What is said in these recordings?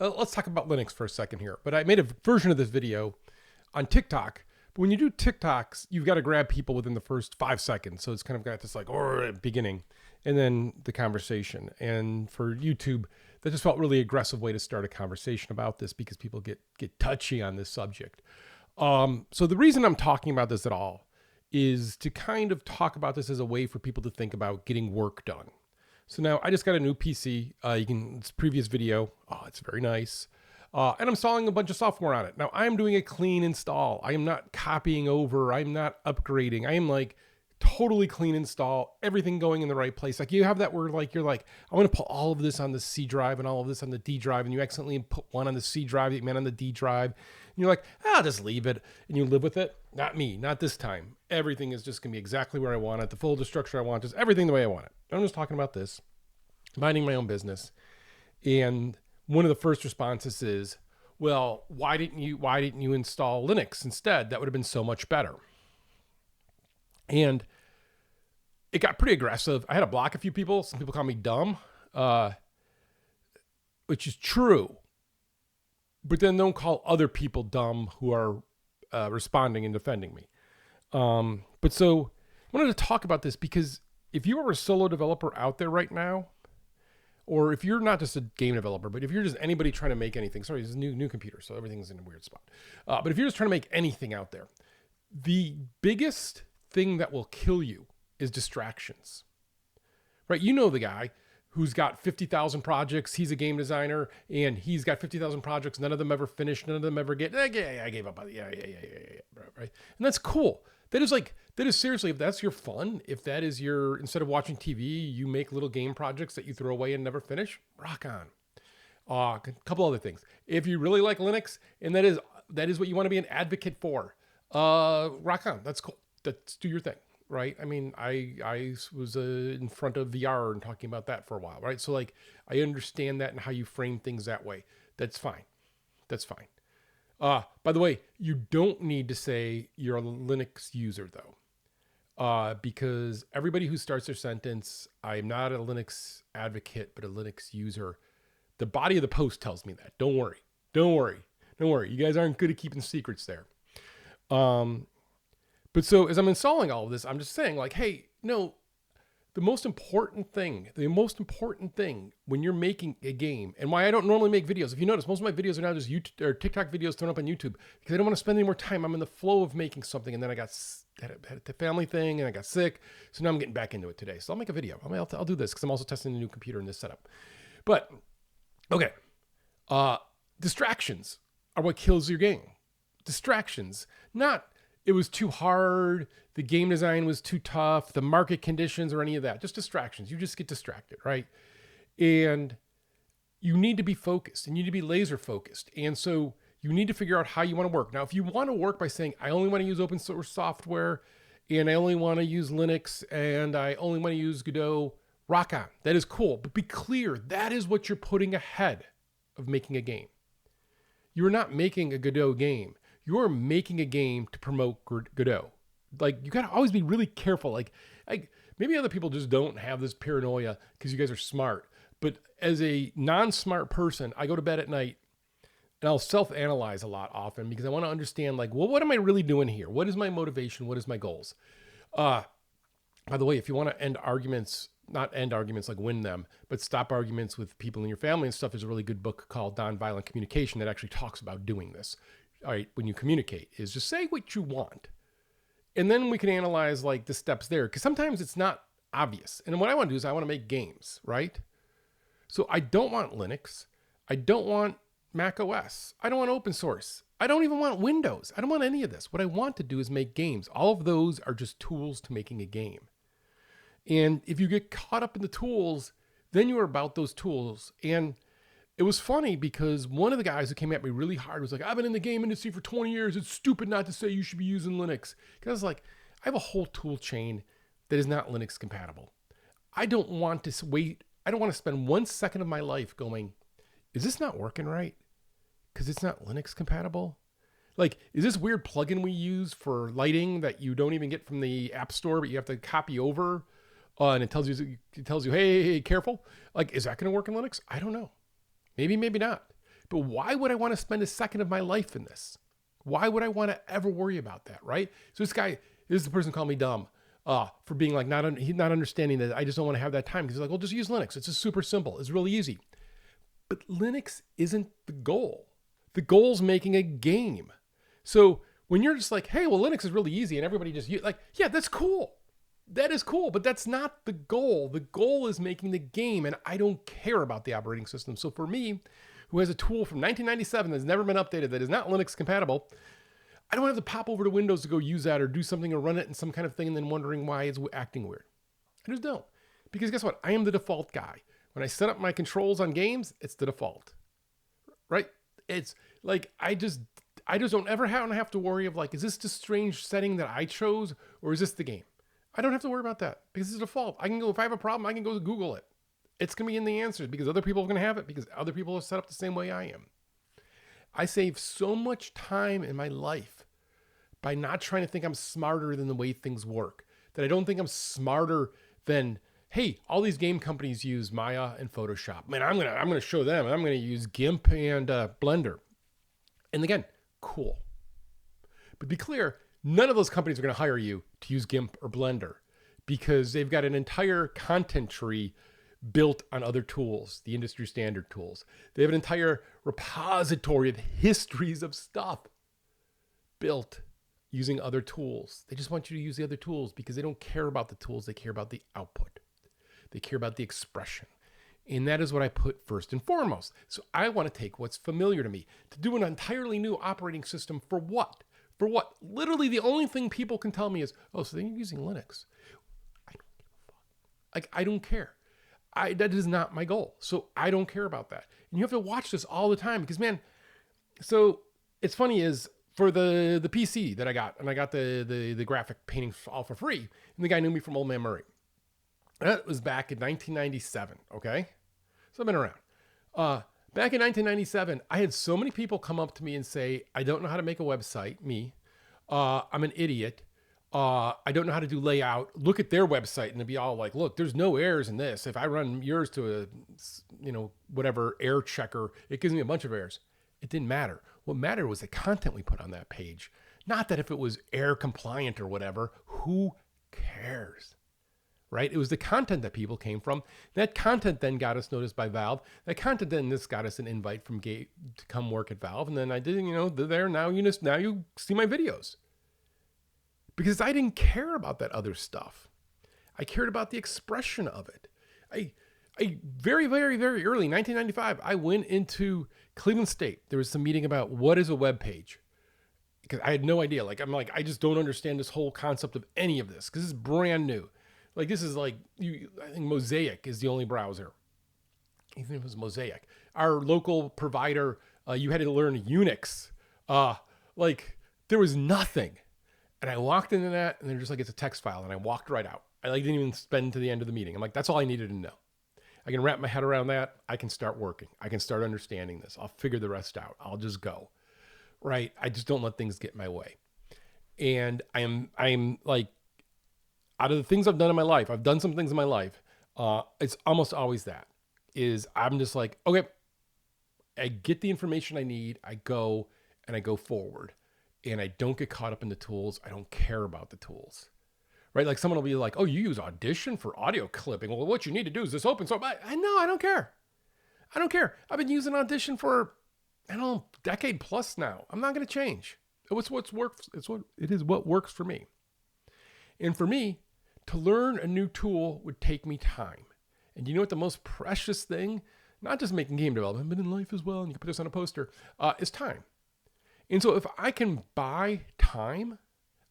let's talk about Linux for a second here. But I made a version of this video on TikTok. But when you do TikToks, you've got to grab people within the first 5 seconds. So it's kind of got this like beginning and then the conversation. And for YouTube, that just felt really aggressive way to start a conversation about this because people get touchy on this subject. So the reason I'm talking about this at all is to kind of talk about this as a way for people to think about getting work done. So now I just got a new PC. It's previous video. Oh, it's very nice. And I'm installing a bunch of software on it. Now I'm doing a clean install. I am not copying over. I'm not upgrading. I am like totally clean install, everything going in the right place. Like you have that where like, you're like, I want to put all of this on the C drive and all of this on the D drive. And you accidentally put one on the C drive that you meant on the D drive. And you're like, just leave it. And you live with it. Not me, not this time. Everything is just going to be exactly where I want it. The folder structure I want, just everything the way I want it. I'm just talking about this, minding my own business. And one of the first responses is, well, why didn't you install Linux instead? That would have been so much better. And it got pretty aggressive. I had to block a few people. Some people call me dumb, which is true. But then don't call other people dumb who are responding and defending me. But so I wanted to talk about this because if you are a solo developer out there right now, or if you're not just a game developer, but if you're just anybody trying to make anything, sorry, this is a new computer, so everything's in a weird spot. But if you're just trying to make anything out there, the biggest thing that will kill you is distractions, right? You know the guy who's got 50,000 projects. He's a game designer and he's got 50,000 projects. None of them ever finish. None of them ever get, I gave up on it. Yeah. Right. And that's cool. That is seriously, if that's your fun, if that is your, instead of watching TV, you make little game projects that you throw away and never finish, rock on. A couple other things. If you really like Linux and that is what you want to be an advocate for, rock on. That's cool. Do your thing, right? I mean, I was in front of VR and talking about that for a while, right? So like, I understand that and how you frame things that way. That's fine. By the way, you don't need to say you're a Linux user though, because everybody who starts their sentence, I'm not a Linux advocate, but a Linux user. The body of the post tells me that. Don't worry. You guys aren't good at keeping secrets there. But so as I'm installing all of this, I'm just saying like, hey, no, the most important thing when you're making a game, and why I don't normally make videos, if you notice, most of my videos are now just YouTube or TikTok videos thrown up on YouTube because I don't want to spend any more time. I'm in the flow of making something, and then I had a family thing, and I got sick, so now I'm getting back into it today. So I'll make a video. I'll do this because I'm also testing a new computer in this setup. But okay, distractions are what kills your game. Distractions, not it was too hard, the game design was too tough, the market conditions or any of that. Just distractions. You just get distracted, right? And you need to be focused and you need to be laser focused. And so you need to figure out how you want to work. Now, if you want to work by saying, I only want to use open source software and I only want to use Linux and I only want to use Godot, rock on. That is cool. But be clear, that is what you're putting ahead of making a game. You're not making a Godot game. You're making a game to promote Godot. Like, you got to always be really careful. Like maybe other people just don't have this paranoia because you guys are smart. But as a non-smart person, I go to bed at night and I'll self-analyze a lot often because I want to understand, like, well, what am I really doing here? What is my motivation? What is my goals? By the way, if you want to end arguments, not end arguments like win them, but stop arguments with people in your family and stuff, there's a really good book called Nonviolent Communication that actually talks about doing this. All right, when you communicate, is just say what you want. And then we can analyze like the steps there, because sometimes it's not obvious. And what I want to do is I want to make games, right? So I don't want Linux. I don't want Mac OS. I don't want open source. I don't even want Windows. I don't want any of this. What I want to do is make games. All of those are just tools to making a game. And if you get caught up in the tools, then you're about those tools. And it was funny because one of the guys who came at me really hard was like, I've been in the game industry for 20 years. It's stupid not to say you should be using Linux. Because I was like, I have a whole tool chain that is not Linux compatible. I don't want to wait. I don't want to spend 1 second of my life going, is this not working right? Because it's not Linux compatible. Like, is this weird plugin we use for lighting that you don't even get from the App Store, but you have to copy over? And it tells you, hey, careful. Like, is that going to work in Linux? I don't know. Maybe not. But why would I want to spend a second of my life in this? Why would I want to ever worry about that, right? So this is the person called me dumb for being like not understanding that I just don't want to have that time. Because he's like, well, just use Linux. It's just super simple. It's really easy. But Linux isn't the goal. The goal's making a game. So when you're just like, hey, well, Linux is really easy and everybody just use, like, yeah, that's cool. That is cool, but that's not the goal. The goal is making the game, and I don't care about the operating system. So for me, who has a tool from 1997 that's never been updated, that is not Linux compatible, I don't have to pop over to Windows to go use that or do something or run it in some kind of thing and then wondering why it's acting weird. I just don't. Because guess what? I am the default guy. When I set up my controls on games, it's the default, right? It's like, I just don't ever have to worry of like, is this the strange setting that I chose or is this the game? I don't have to worry about that because it's a default. I can go, if I have a problem, I can go Google it. It's going to be in the answers because other people are going to have it because other people are set up the same way I am. I save so much time in my life by not trying to think I'm smarter than the way things work, that I don't think I'm smarter than, hey, all these game companies use Maya and Photoshop. Man, I'm gonna show them. I'm gonna use Gimp and Blender. And again, cool. But be clear, none of those companies are gonna hire you to use Gimp or Blender because they've got an entire content tree built on other tools, the industry standard tools. They have an entire repository of histories of stuff built using other tools. They just want you to use the other tools because they don't care about the tools. They care about the output. They care about the expression. And that is what I put first and foremost. So I want to take what's familiar to me to do an entirely new operating system for what? For what? Literally the only thing people can tell me is, oh, so they're using Linux. I don't give a fuck. Like, I don't care. That is not my goal. So I don't care about that. And you have to watch this all the time because, man, so it's funny is for the PC that I got, and I got the graphic painting all for free, and the guy knew me from Old Man Murray. That was back in 1997, okay? So I've been around. Back in 1997, I had so many people come up to me and say, I don't know how to make a website, me. I'm an idiot. I don't know how to do layout. Look at their website and it'd be all like, look, there's no errors in this. If I run yours to a, whatever error checker, it gives me a bunch of errors. It didn't matter. What mattered was the content we put on that page. Not that if it was error compliant or whatever, who cares? Right? It was the content that people came from. That content then got us noticed by Valve. That content then got us an invite from Gabe to come work at Valve. And then I did, there, now you see my videos. Because I didn't care about that other stuff. I cared about the expression of it. I very, very, very early, 1995, I went into Cleveland State. There was some meeting about what is a web page. Because I had no idea. I just don't understand this whole concept of any of this. Because this is brand new. This is I think Mosaic is the only browser. Even if it was Mosaic. Our local provider, you had to learn Unix. There was nothing. And I walked into that and they're just like, it's a text file. And I walked right out. I didn't even spend to the end of the meeting. I'm like, that's all I needed to know. I can wrap my head around that. I can start working. I can start understanding this. I'll figure the rest out. I'll just go. Right? I just don't let things get in my way. And I'm out of the things I've done in my life, I've done some things in my life. It's almost always that is I'm just like, okay, I get the information I need. I go forward and I don't get caught up in the tools. I don't care about the tools, right? Like someone will be like, oh, you use Audition for audio clipping. Well, what you need to do is this open source. I know, I don't care. I don't care. I've been using Audition for, decade plus now. I'm not going to change. It's what works for me. And for me, to learn a new tool would take me time. And you know what the most precious thing, not just making game development, but in life as well, and you can put this on a poster, is time. And so if I can buy time,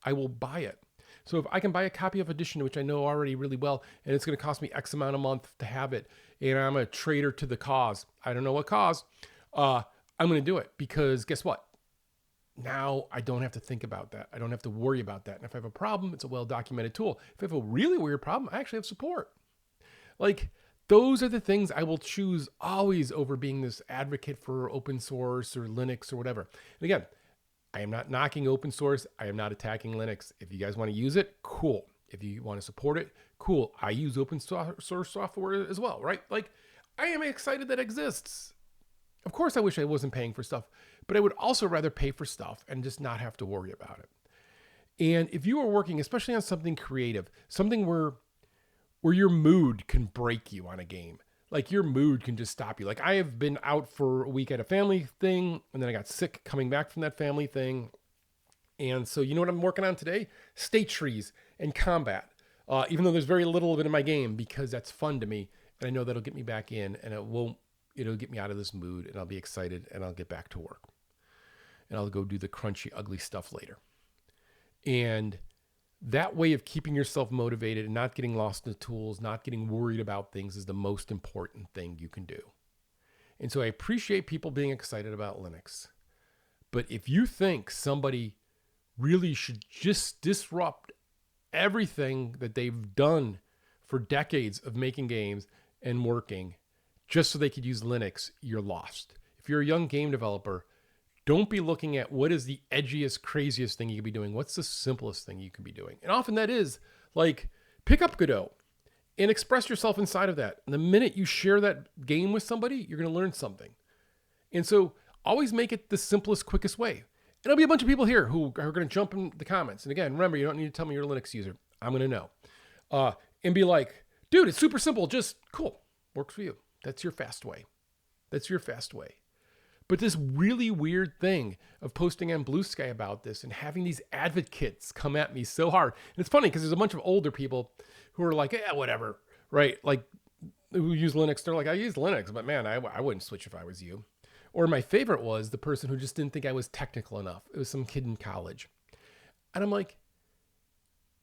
I will buy it. So if I can buy a copy of Audition, which I know already really well, and it's going to cost me X amount a month to have it, and I'm a traitor to the cause, I don't know what cause, I'm going to do it because guess what? Now I don't have to think about that. I don't have to worry about that. And if I have a problem, it's a well-documented tool. If I have a really weird problem, I actually have support. Those are the things I will choose always over being this advocate for open source or Linux or whatever. And again, I am not knocking open source. I am not attacking Linux. If you guys want to use it, cool. If you want to support it, cool. I use open source software as well, right? I am excited that it exists. Of course, I wish I wasn't paying for stuff, but I would also rather pay for stuff and just not have to worry about it. And if you are working, especially on something creative, something where your mood can break you on a game, like your mood can just stop you. Like I have been out for a week at a family thing, and then I got sick coming back from that family thing. And so you know what I'm working on today? State trees and combat. Even though there's very little of it in my game, because that's fun to me, and I know that'll get me back in, and it'll get me out of this mood, and I'll be excited, and I'll get back to work. And I'll go do the crunchy, ugly stuff later. And that way of keeping yourself motivated and not getting lost in the tools, not getting worried about things is the most important thing you can do. And so I appreciate people being excited about Linux. But if you think somebody really should just disrupt everything that they've done for decades of making games and working just so they could use Linux, you're lost. If you're a young game developer, don't be looking at what is the edgiest, craziest thing you can be doing. What's the simplest thing you can be doing? And often that is like pick up Godot and express yourself inside of that. And the minute you share that game with somebody, you're going to learn something. And so always make it the simplest, quickest way. And there'll be a bunch of people here who are going to jump in the comments. And again, remember, you don't need to tell me you're a Linux user. I'm going to know. And be like, dude, it's super simple. Just cool. Works for you. That's your fast way. That's your fast way. But this really weird thing of posting on Blue Sky about this and having these advocates come at me so hard. And it's funny because there's a bunch of older people who are like, yeah, whatever, right? Like who use Linux. They're like, I use Linux, but man, I wouldn't switch if I was you. Or my favorite was the person who just didn't think I was technical enough. It was some kid in college. And I'm like,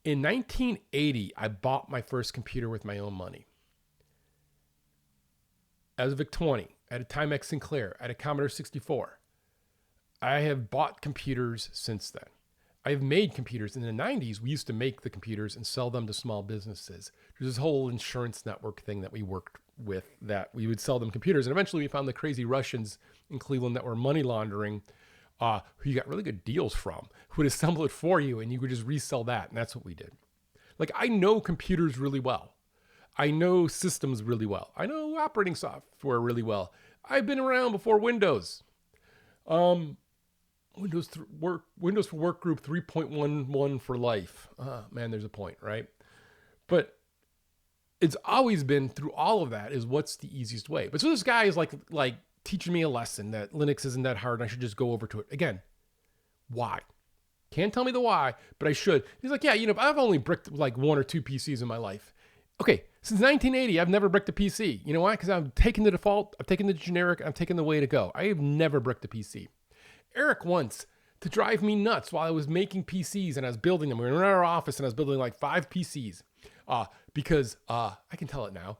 in 1980, I bought my first computer with my own money. I was a VIC-20. I had a Timex Sinclair. I had a Commodore 64. I have bought computers since then. I have made computers. In the 90s, we used to make the computers and sell them to small businesses. There's this whole insurance network thing that we worked with that we would sell them computers. And eventually we found the crazy Russians in Cleveland that were money laundering, who you got really good deals from, who would assemble it for you and you could just resell that. And that's what we did. Like I know computers really well. I know systems really well. I know operating software really well. I've been around before Windows. Windows for Work Group 3.11 for life. Man, there's a point, right? But it's always been through all of that is what's the easiest way. But so this guy is like teaching me a lesson that Linux isn't that hard and I should just go over to it. Again, why? Can't tell me the why, but I should. He's like, yeah, I've only bricked like 1 or 2 PCs in my life. Okay, since 1980, I've never bricked a PC. You know why? Because I've taken the default, I've taken the generic, I've taken the way to go. I have never bricked a PC. Eric once, to drive me nuts while I was making PCs and I was building them. We were in our office and I was building like 5 PCs because I can tell it now.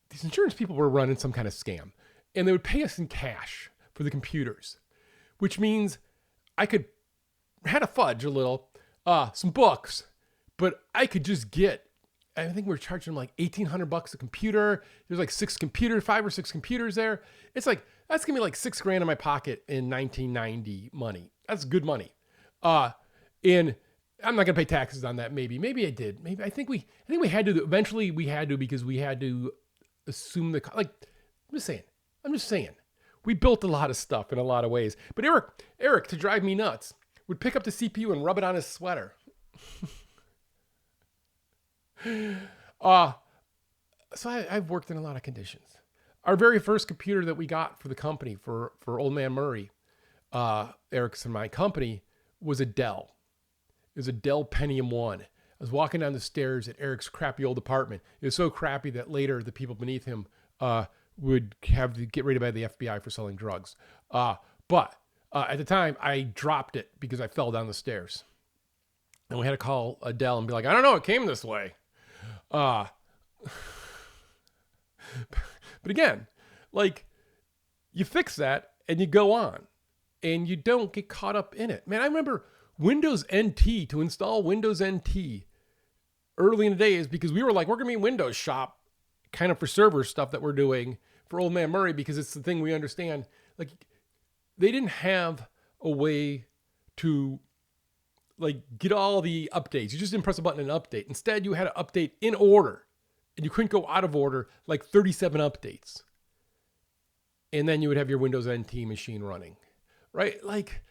These insurance people were running some kind of scam and they would pay us in cash for the computers, which means I had to fudge a little, some books, but I could just get, I think we were charging them like $1,800 a computer. There's like 5 or 6 computers there. It's like, that's gonna be like $6,000 in my pocket in 1990 money. That's good money. And I'm not gonna pay taxes on that. Maybe I did. I think we had to, eventually we had to, because we had to assume I'm just saying. We built a lot of stuff in a lot of ways. But Eric, to drive me nuts, would pick up the CPU and rub it on his sweater. So I've worked in a lot of conditions. Our very first computer that we got for the company, for Old Man Murray, Eric's and my company, was a Dell. It was a Dell Pentium 1. I was walking down the stairs at Eric's crappy old apartment. It was so crappy that later the people beneath him would have to get raided by the FBI for selling drugs. But at the time, I dropped it because I fell down the stairs. And we had to call Dell and be like, I don't know, it came this way. But again, like you fix that and you go on and you don't get caught up in it. Man, I remember Windows NT, to install Windows NT early in the days, because we were like, we're going to be Windows shop kind of for server stuff that we're doing for Old Man Murray, because it's the thing we understand. Like they didn't have a way to like get all the updates. You just didn't press a button and update. Instead, you had to update in order. And you couldn't go out of order, like 37 updates. and then you would have your Windows NT machine running, right? Like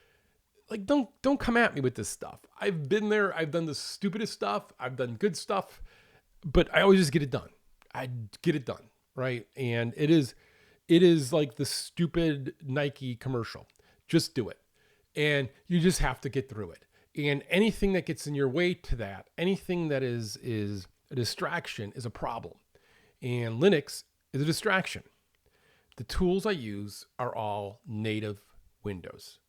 don't come at me with this stuff. I've been there. I've done the stupidest stuff. I've done good stuff, but I always just get it done. I get it done, right? And it is like the stupid Nike commercial. Just do it. And you just have to get through it. And anything that gets in your way to that, anything that is a distraction is a problem. And Linux is a distraction. The tools I use are all native Windows.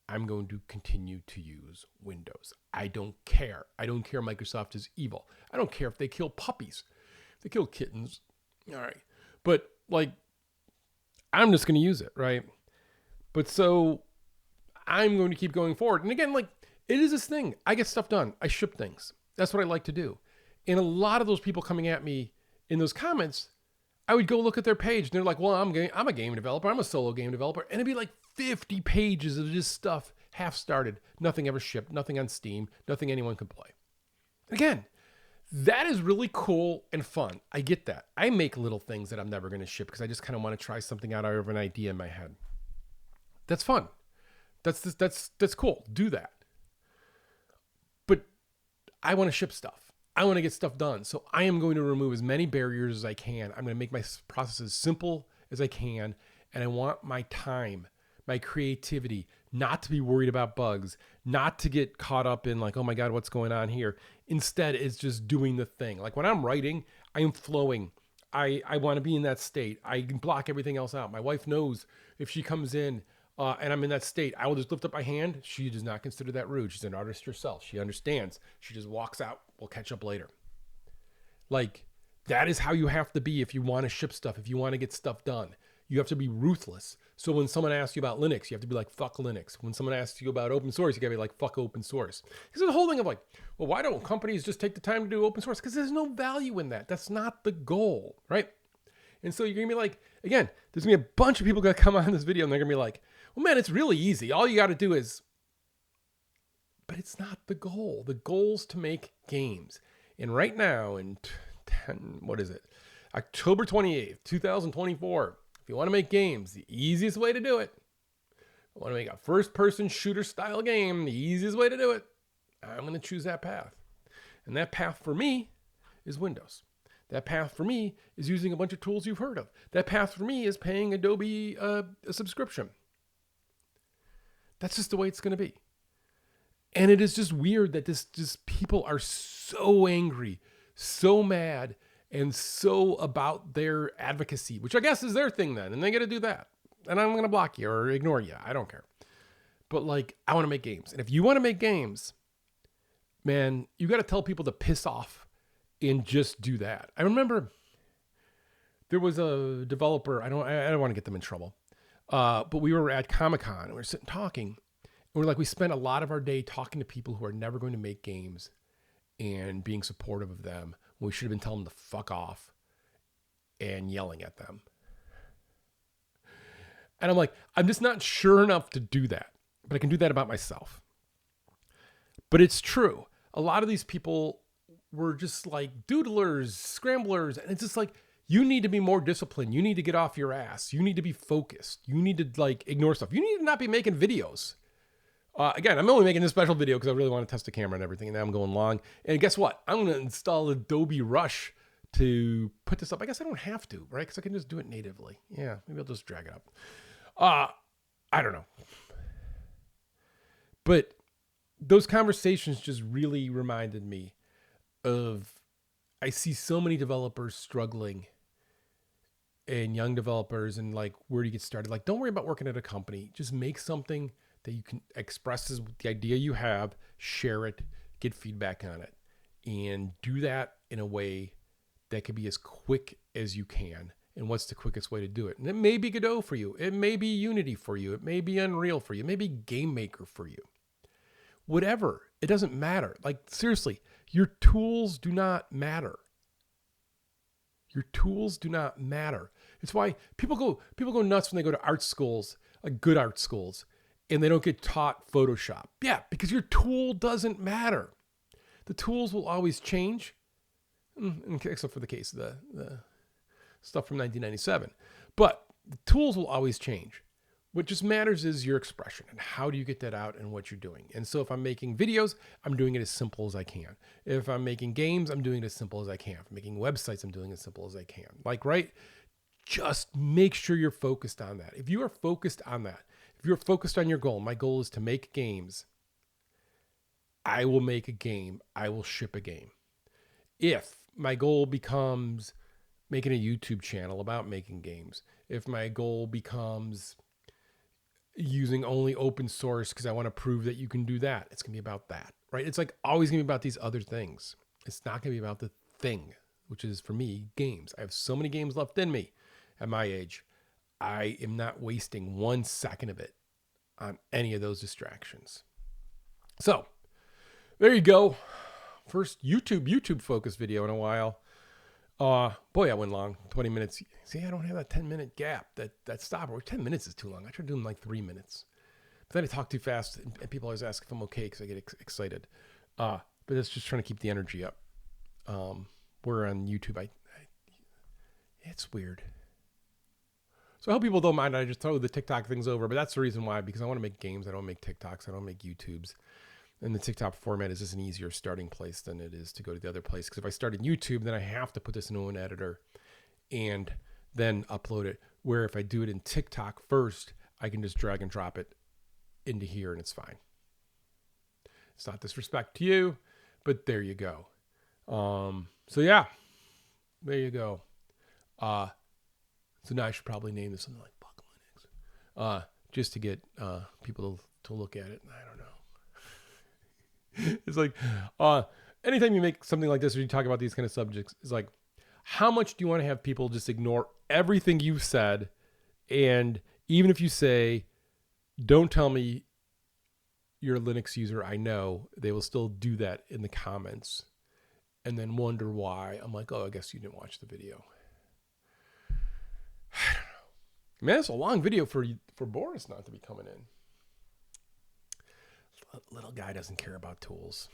I'm going to continue to use Windows. I don't care. I don't care Microsoft is evil. I don't care if they kill puppies. If they kill kittens, all right. But like, I'm just going to use it, right? But so I'm going to keep going forward. And again, like, it is this thing. I get stuff done. I ship things. That's what I like to do. And a lot of those people coming at me in those comments, I would go look at their page and they're like, well, I'm a game developer. I'm a solo game developer. And it'd be like 50 pages of just stuff half started, nothing ever shipped, nothing on Steam, nothing anyone could play. Again, that is really cool and fun. I get that. I make little things that I'm never going to ship because I just kind of want to try something out of an idea in my head. That's fun. That's cool. Do that. But I want to ship stuff. I want to get stuff done. So I am going to remove as many barriers as I can. I'm going to make my process as simple as I can. And I want my time, my creativity, not to be worried about bugs, not to get caught up in like, oh my God, what's going on here? Instead, it's just doing the thing. Like when I'm writing, I am flowing. I want to be in that state. I can block everything else out. My wife knows if she comes in and I'm in that state, I will just lift up my hand. She does not consider that rude. She's an artist herself. She understands. She just walks out. We'll catch up later. Like that is how you have to be if you want to ship stuff, if you want to get stuff done. You have to be ruthless. So when someone asks you about Linux, you have to be like, fuck Linux. When someone asks you about open source, you gotta be like, fuck open source. Because there's a whole thing of like, well, why don't companies just take the time to do open source? Because there's no value in that. That's not the goal, right? And so you're gonna be like, again, there's gonna be a bunch of people gonna come on this video and they're gonna be like, well, man, it's really easy. All you gotta do is, but it's not the goal. The goal's to make games. And right now in October 28th, 2024, if you want to make games, the easiest way to do it, I want to make a first-person shooter style game, the easiest way to do it, I'm going to choose that path. And that path for me is Windows. That path for me is using a bunch of tools you've heard of. That path for me is paying Adobe a subscription. That's just the way it's going to be. And it is just weird that just people are so angry, so mad, and so about their advocacy, which I guess is their thing then. And they got to do that. And I'm going to block you or ignore you. I don't care. But like, I want to make games. And if you want to make games, man, you got to tell people to piss off and just do that. I remember there was a developer. I don't want to get them in trouble. But we were at Comic-Con and we were sitting talking. And we're like, we spent a lot of our day talking to people who are never going to make games and being supportive of them. We should have been telling them to fuck off and yelling at them. And I'm like, I'm just not sure enough to do that, but I can do that about myself. But it's true. A lot of these people were just like doodlers, scramblers. And it's just like, you need to be more disciplined. You need to get off your ass. You need to be focused. You need to like ignore stuff. You need to not be making videos. Again, I'm only making this special video because I really want to test the camera and everything. And now I'm going long. And guess what? I'm going to install Adobe Rush to put this up. I guess I don't have to, right? Because I can just do it natively. Yeah, maybe I'll just drag it up. I don't know. But those conversations just really reminded me of, I see so many developers struggling and young developers and like, where do you get started? Like, don't worry about working at a company. Just make something that you can express as the idea you have, share it, get feedback on it, and do that in a way that can be as quick as you can. And what's the quickest way to do it? And it may be Godot for you. It may be Unity for you. It may be Unreal for you. It may be Game Maker for you. Whatever. It doesn't matter. Like, seriously, your tools do not matter. Your tools do not matter. It's why people go nuts when they go to art schools, like good art schools, and they don't get taught Photoshop. Yeah, because your tool doesn't matter. The tools will always change, except for the case of the stuff from 1997. But The tools will always change. What just matters is your expression and how do you get that out and what you're doing. And so if I'm making videos, I'm doing it as simple as I can. If I'm making games, I'm doing it as simple as I can. If I'm making websites, I'm doing it as simple as I can. Like, right? Just make sure you're focused on that. If you are focused on that, if you're focused on your goal, my goal is to make games. I will make a game. I will ship a game. If my goal becomes making a YouTube channel about making games, if my goal becomes using only open source because I want to prove that you can do that, it's going to be about that, right? It's like always going to be about these other things. It's not going to be about the thing, which is for me, games. I have so many games left in me at my age. I am not wasting 1 second of it on any of those distractions. So there you go. First YouTube focused video in a while. Boy, I went long, 20 minutes. See, I don't have that 10-minute gap, that stopper. 10 minutes is too long. I try to do them like 3 minutes. But then I talk too fast, and people always ask if I'm okay because I get excited. But that's just trying to keep the energy up. We're on YouTube. It's weird. So I hope people don't mind. I just throw the TikTok things over, but that's the reason why, because I want to make games. I don't make TikToks. I don't make YouTubes. And the TikTok format is just an easier starting place than it is to go to the other place. Because if I start in YouTube, then I have to put this into an editor and then upload it. Where if I do it in TikTok first, I can just drag and drop it into here and it's fine. It's not disrespect to you, but there you go. So yeah, there you go. So now I should probably name this something like Buck Linux, just to get people to look at it. I don't know. It's like, anytime you make something like this or you talk about these kind of subjects, it's like, how much do you want to have people just ignore everything you've said? And even if you say, don't tell me you're a Linux user, I know, they will still do that in the comments and then wonder why. I'm like, oh, I guess you didn't watch the video. I don't know. Man, it's a long video for Boris not to be coming in. Little guy doesn't care about tools.